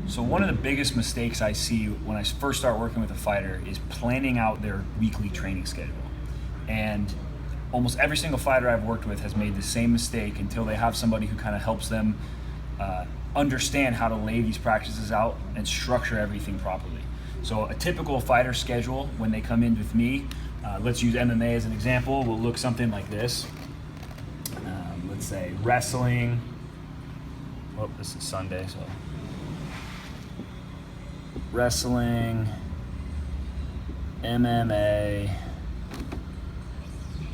So one of the biggest mistakes I see when I first start working with a fighter is planning out their weekly training schedule. And almost every single fighter I've worked with has made the same mistake until they have somebody who kind of helps them understand how to lay these practices out and structure everything properly. So a typical fighter schedule when they come in with me, let's use MMA as an example, will look something like this. Let's say wrestling. Oh, this is Sunday, so wrestling, MMA,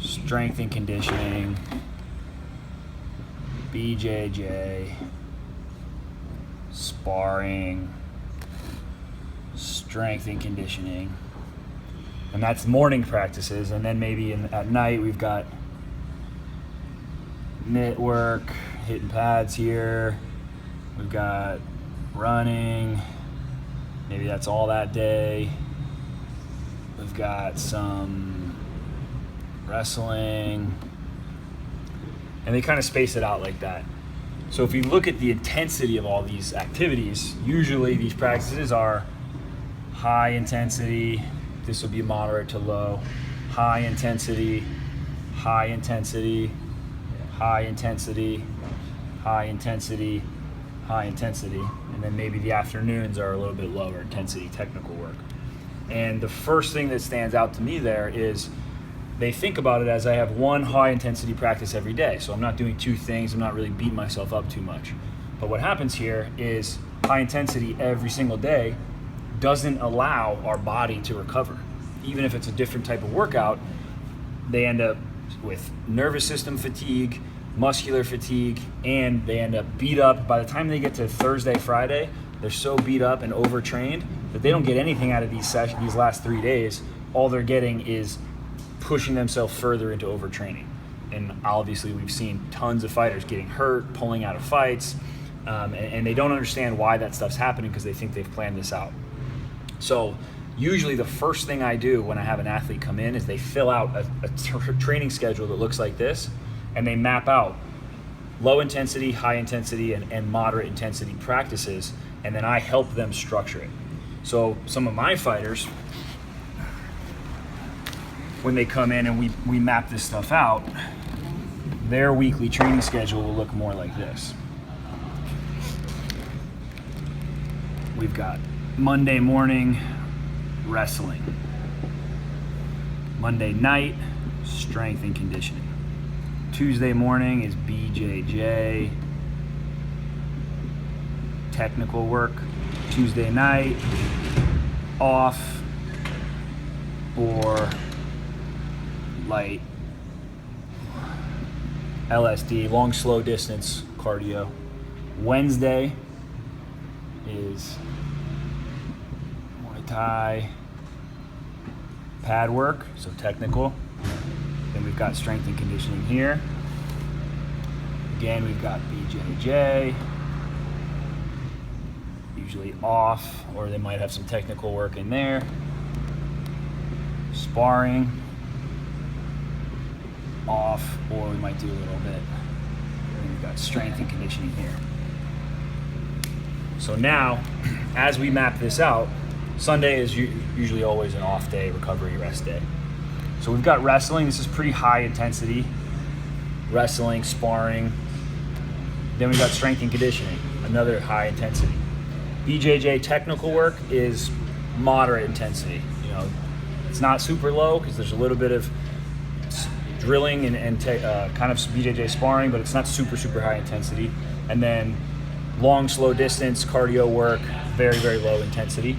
strength and conditioning, BJJ, sparring, strength and conditioning. And that's morning practices. And then maybe at night we've got mitt work, hitting pads here. We've got running. Maybe that's all that day. We've got some wrestling. And they kind of space it out like that. So if you look at the intensity of all these activities, usually these practices are high intensity. This would be moderate to low. High intensity, high intensity, high intensity, high intensity, high intensity. And then maybe the afternoons are a little bit lower intensity technical work. And the first thing that stands out to me there is they think about it as I have one high intensity practice every day. So I'm not doing two things. I'm not really beating myself up too much. But what happens here is high intensity every single day doesn't allow our body to recover. Even if it's a different type of workout, they end up with nervous system fatigue, muscular fatigue, and they end up beat up. By the time they get to Thursday, Friday, they're so beat up and overtrained that they don't get anything out of these sessions, these last 3 days. All they're getting is pushing themselves further into overtraining. And obviously we've seen tons of fighters getting hurt, pulling out of fights, and they don't understand why that stuff's happening because they think they've planned this out. So usually the first thing I do when I have an athlete come in is they fill out a training schedule that looks like this, and they map out low intensity, high intensity, and moderate intensity practices, and then I help them structure it. So some of my fighters, when they come in and we map this stuff out, their weekly training schedule will look more like this. We've got Monday morning, wrestling. Monday night, strength and conditioning. Tuesday morning is BJJ, technical work. Tuesday night, off or light LSD, long slow distance cardio. Wednesday is Muay Thai, pad work, so technical. Then we've got strength and conditioning here. Again, we've got BJJ, usually off, or they might have some technical work in there. Sparring, off, or we might do a little bit. And we've got strength and conditioning here. So now, as we map this out, Sunday is usually always an off day, recovery, rest day. So we've got wrestling. This is pretty high intensity. Wrestling, sparring. Then we've got strength and conditioning, another high intensity. BJJ technical work is moderate intensity. You know, it's not super low because there's a little bit of drilling and kind of BJJ sparring, but it's not super high intensity. And then long, slow distance cardio work, very, very low intensity.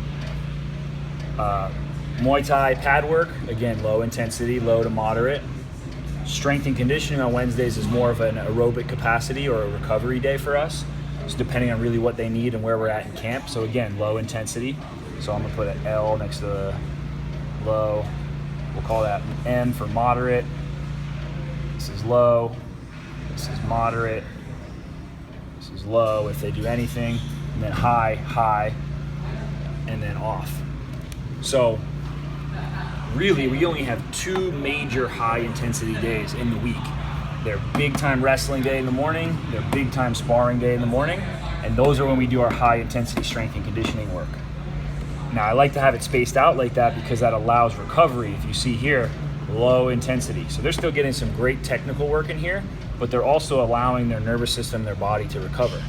Muay Thai pad work, again, low intensity, low to moderate. Strength and conditioning on Wednesdays is more of an aerobic capacity or a recovery day for us. So depending on really what they need and where we're at in camp. So again, low intensity. So I'm gonna put an L next to the low. We'll call that M for moderate. This is low, this is moderate, this is low if they do anything, and then high, high, and then off. So really, we only have two major high intensity days in the week. Their big time wrestling day in the morning, their big time sparring day in the morning, And those are when we do our high intensity strength and conditioning work. Now I like to have it spaced out like that because that allows recovery. If you see here, low intensity. So they're still getting some great technical work in here, but they're also allowing their nervous system, their body to recover.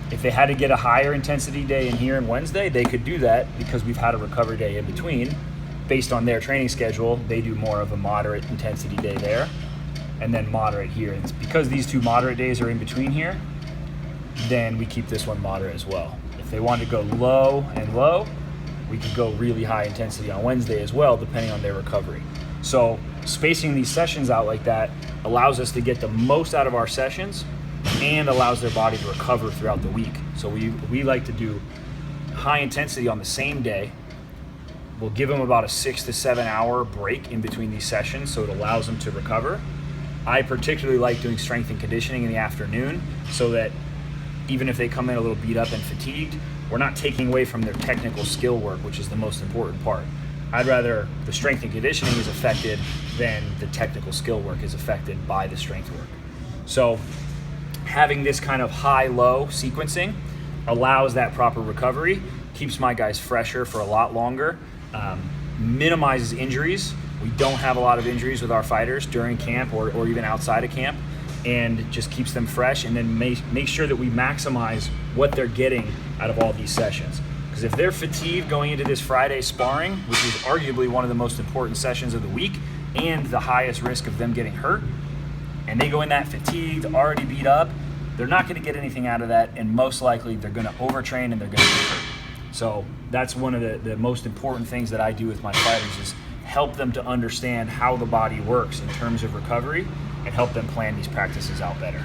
If they had to get a higher intensity day in here on Wednesday, they could do that because we've had a recovery day in between. Based on their training schedule, they do more of a moderate intensity day there and then moderate here. And it's because these two moderate days are in between here, then we keep this one moderate as well. If they want to go low and low, we could go really high intensity on Wednesday as well, depending on their recovery. So spacing these sessions out like that allows us to get the most out of our sessions and allows their body to recover throughout the week. So we like to do high intensity on the same day. We'll give them about a 6 to 7 hour break in between these sessions so it allows them to recover. I particularly like doing strength and conditioning in the afternoon so that even if they come in a little beat up and fatigued, we're not taking away from their technical skill work, which is the most important part. I'd rather the strength and conditioning is affected than the technical skill work is affected by the strength work. So having this kind of high-low sequencing allows that proper recovery, keeps my guys fresher for a lot longer, minimizes injuries. We don't have a lot of injuries with our fighters during camp or even outside of camp, and just keeps them fresh, and then make sure that we maximize what they're getting out of all these sessions. Because if they're fatigued going into this Friday sparring, which is arguably one of the most important sessions of the week and the highest risk of them getting hurt, and they go in that fatigued, already beat up, they're not going to get anything out of that, and most likely they're going to overtrain and they're going to get hurt. So that's one of the most important things that I do with my fighters is help them to understand how the body works in terms of recovery and help them plan these practices out better.